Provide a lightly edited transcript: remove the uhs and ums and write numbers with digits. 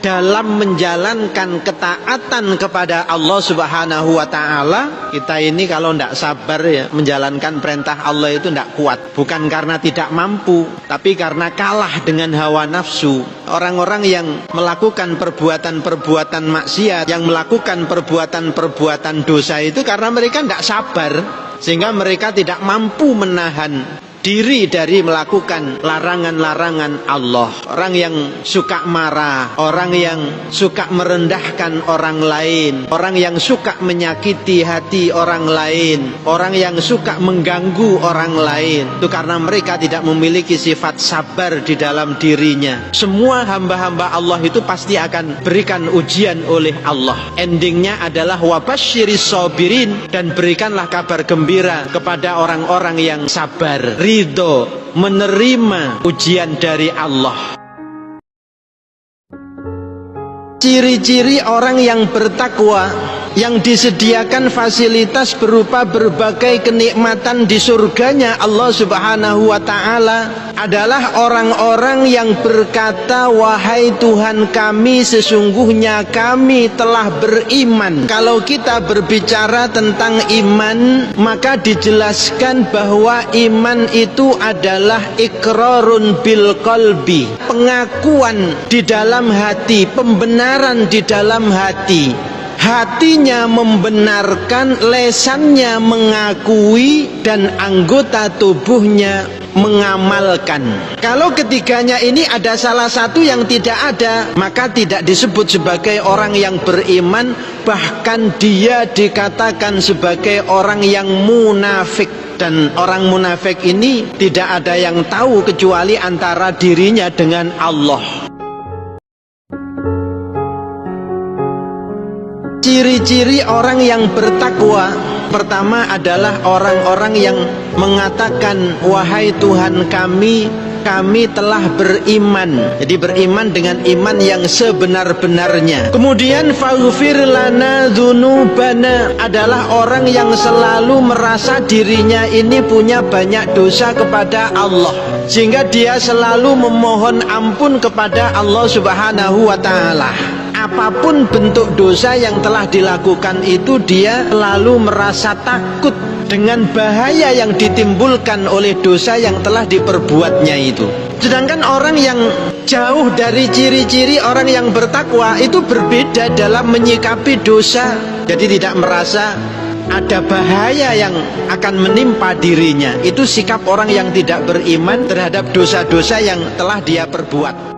dalam menjalankan ketaatan kepada Allah Subhanahu wa Ta'ala. Kita ini kalau tidak sabar ya, menjalankan perintah Allah itu tidak kuat. Bukan karena tidak mampu, tapi karena kalah dengan hawa nafsu. Orang-orang yang melakukan perbuatan-perbuatan maksiat, yang melakukan perbuatan-perbuatan dosa itu karena mereka tidak sabar, sehingga mereka tidak mampu menahan diri dari melakukan larangan-larangan Allah. Orang yang suka marah, orang yang suka merendahkan orang lain, orang yang suka menyakiti hati orang lain, orang yang suka mengganggu orang lain, itu karena mereka tidak memiliki sifat sabar di dalam dirinya. Semua hamba-hamba Allah itu pasti akan berikan ujian oleh Allah. Endingnya adalah wabasyiris sabirin, dan berikanlah kabar gembira kepada orang-orang yang sabar, ridho, menerima ujian dari Allah. Ciri-ciri orang yang bertakwa, yang disediakan fasilitas berupa berbagai kenikmatan di surganya Allah Subhanahu wa Ta'ala, adalah orang-orang yang berkata, wahai Tuhan kami, sesungguhnya kami telah beriman. Kalau kita berbicara tentang iman, maka dijelaskan bahwa iman itu adalah iqrarun bil qalbi, pengakuan di dalam hati, pembenaran di dalam hati. Hatinya membenarkan, lesannya mengakui, dan anggota tubuhnya mengamalkan. Kalau ketiganya ini ada salah satu yang tidak ada, maka tidak disebut sebagai orang yang beriman. Bahkan dia dikatakan sebagai orang yang munafik. Dan orang munafik ini tidak ada yang tahu kecuali antara dirinya dengan Allah. Ciri-ciri orang yang bertakwa, pertama adalah orang-orang yang mengatakan, wahai Tuhan kami, kami telah beriman. Jadi beriman dengan iman yang sebenar-benarnya. Kemudian faghfir lana dzunubana, adalah orang yang selalu merasa dirinya ini punya banyak dosa kepada Allah, sehingga dia selalu memohon ampun kepada Allah Subhanahu wa Ta'ala. Apapun bentuk dosa yang telah dilakukan itu, dia selalu merasa takut dengan bahaya yang ditimbulkan oleh dosa yang telah diperbuatnya itu. Sedangkan orang yang jauh dari ciri-ciri orang yang bertakwa itu berbeda dalam menyikapi dosa. Jadi tidak merasa ada bahaya yang akan menimpa dirinya. Itu sikap orang yang tidak beriman terhadap dosa-dosa yang telah dia perbuat.